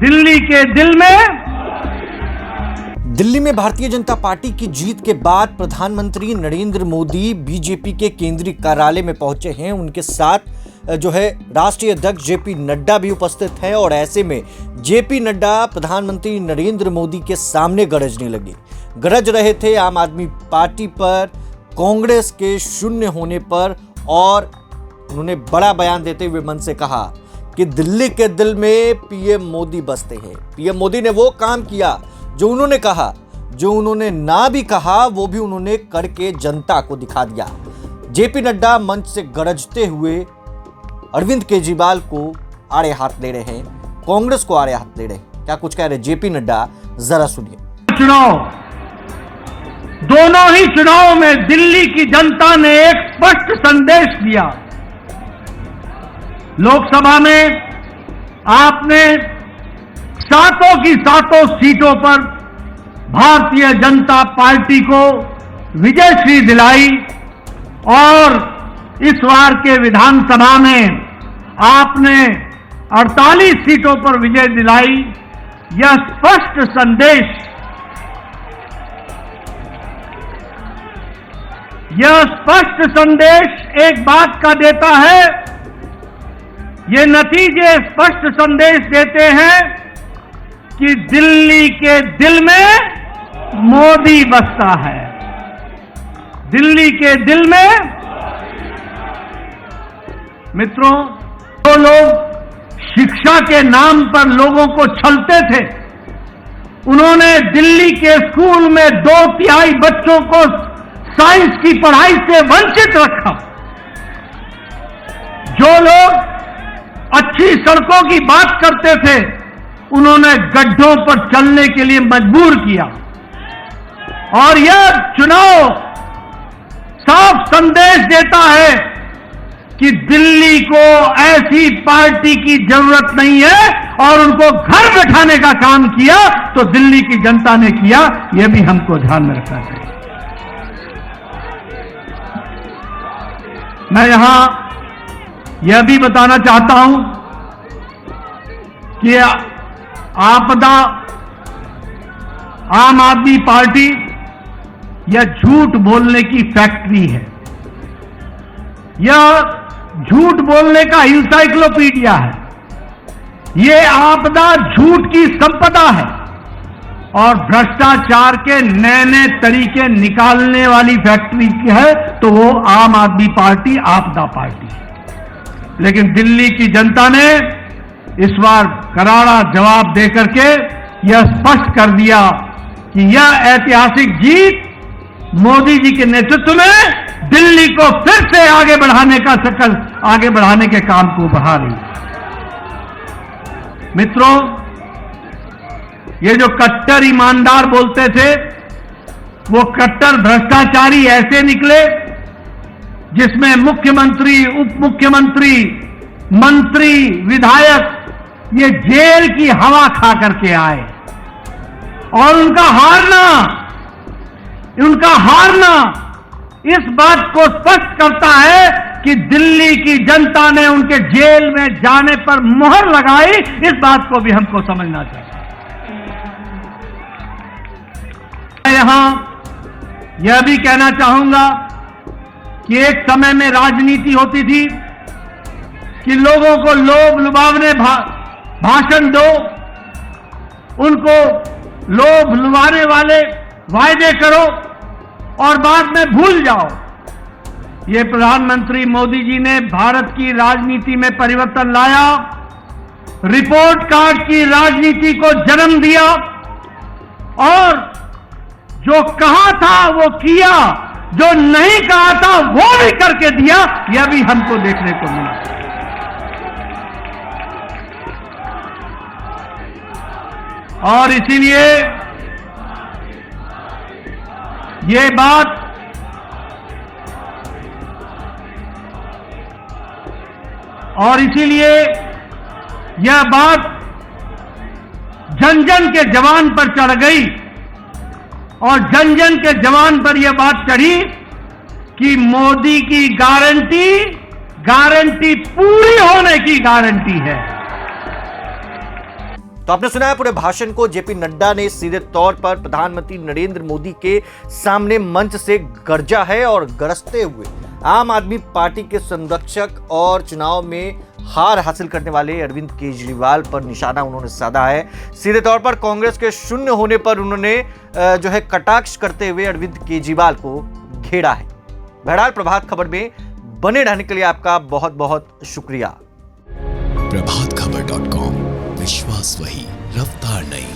दिल्ली के दिल में। दिल्ली में भारतीय जनता पार्टी की जीत के बाद प्रधानमंत्री नरेंद्र मोदी बीजेपी के केंद्रीय कार्यालय में पहुंचे हैं। उनके साथ जो है राष्ट्रीय अध्यक्ष जेपी नड्डा भी उपस्थित हैं और ऐसे में जेपी नड्डा प्रधानमंत्री नरेंद्र मोदी के सामने गरजने लगे। गरज रहे थे आम आदमी पार्टी पर, कांग्रेस के शून्य होने पर, और उन्होंने बड़ा बयान देते हुए मन से कहा कि दिल्ली के दिल में पीएम मोदी बसते हैं। पीएम मोदी ने वो काम किया जो उन्होंने कहा, जो उन्होंने ना भी कहा वो भी उन्होंने करके जनता को दिखा दिया। जेपी नड्डा मंच से गरजते हुए अरविंद केजरीवाल को आड़े हाथ ले रहे हैं, कांग्रेस को आड़े हाथ ले रहे हैं। क्या कुछ कह रहे जेपी नड्डा, जरा सुनिए। चुनाव, दोनों ही चुनाव में दिल्ली की जनता ने एक स्पष्ट संदेश दिया। लोकसभा में आपने सातों की सातों सीटों पर भारतीय जनता पार्टी को विजयश्री दिलाई और इस बार के विधानसभा में आपने 48 सीटों पर विजय दिलाई। यह स्पष्ट संदेश, यह स्पष्ट संदेश एक बात का देता है, ये नतीजे स्पष्ट संदेश देते हैं कि दिल्ली के दिल में मोदी बसता है। दिल्ली के दिल में मित्रों, जो लोग शिक्षा के नाम पर लोगों को छलते थे, उन्होंने दिल्ली के स्कूल में 2/3 बच्चों को साइंस की पढ़ाई से वंचित रखा। जो लोग अच्छी सड़कों की बात करते थे, उन्होंने गड्ढों पर चलने के लिए मजबूर किया। और यह चुनाव साफ संदेश देता है कि दिल्ली को ऐसी पार्टी की जरूरत नहीं है, और उनको घर बैठाने का काम किया तो दिल्ली की जनता ने किया। यह भी हमको ध्यान में रखना चाहिए। मैं यहां यह भी बताना चाहता हूं कि आपदा आम आदमी पार्टी यह झूठ बोलने की फैक्ट्री है। यह झूठ बोलने का इंसाइक्लोपीडिया है। यह आपदा झूठ की संपदा है और भ्रष्टाचार के नए नए तरीके निकालने वाली फैक्ट्री है, तो वो आम आदमी पार्टी आपदा पार्टी है। लेकिन दिल्ली की जनता ने इस बार करारा जवाब देकर के यह स्पष्ट कर दिया कि यह ऐतिहासिक जीत मोदी जी के नेतृत्व में दिल्ली को फिर से आगे बढ़ाने के काम को बढ़ा रही। मित्रों, ये जो कट्टर ईमानदार बोलते थे, वो कट्टर भ्रष्टाचारी ऐसे निकले जिसमें मुख्यमंत्री, उप मुख्यमंत्री, मंत्री, विधायक ये जेल की हवा खा करके आए। और उनका हारना इस बात को स्पष्ट करता है कि दिल्ली की जनता ने उनके जेल में जाने पर मुहर लगाई। इस बात को भी हमको समझना चाहिए। मैं यहां यह भी कहना चाहूंगा कि एक समय में राजनीति होती थी कि लोगों को लोभ लुभावने भाषण दो, उनको लोभ लुभाने वाले वायदे करो और बाद में भूल जाओ। ये प्रधानमंत्री मोदी जी ने भारत की राजनीति में परिवर्तन लाया, रिपोर्ट कार्ड की राजनीति को जन्म दिया और जो कहा था वो किया, जो नहीं कहा था वो भी करके दिया। यह भी हमको देखने को मिला। और इसीलिए ये बात यह बात जन जन के जवान पर चढ़ गई और जन जन के जवान पर यह बात चढ़ी कि मोदी की गारंटी पूरी होने की गारंटी है। तो आपने सुना है पूरे भाषण को। जेपी नड्डा ने सीधे तौर पर प्रधानमंत्री नरेंद्र मोदी के सामने मंच से गरजा है और गरजते हुए आम आदमी पार्टी के संरक्षक और चुनाव में हार हासिल करने वाले अरविंद केजरीवाल पर निशाना उन्होंने साधा है। सीधे तौर पर कांग्रेस के शून्य होने पर उन्होंने जो है कटाक्ष करते हुए अरविंद केजरीवाल को घेरा है। बहरहाल प्रभात खबर में बने रहने के लिए आपका बहुत बहुत शुक्रिया। प्रभातखबर.com, विश्वास वही, रफ्तार नहीं।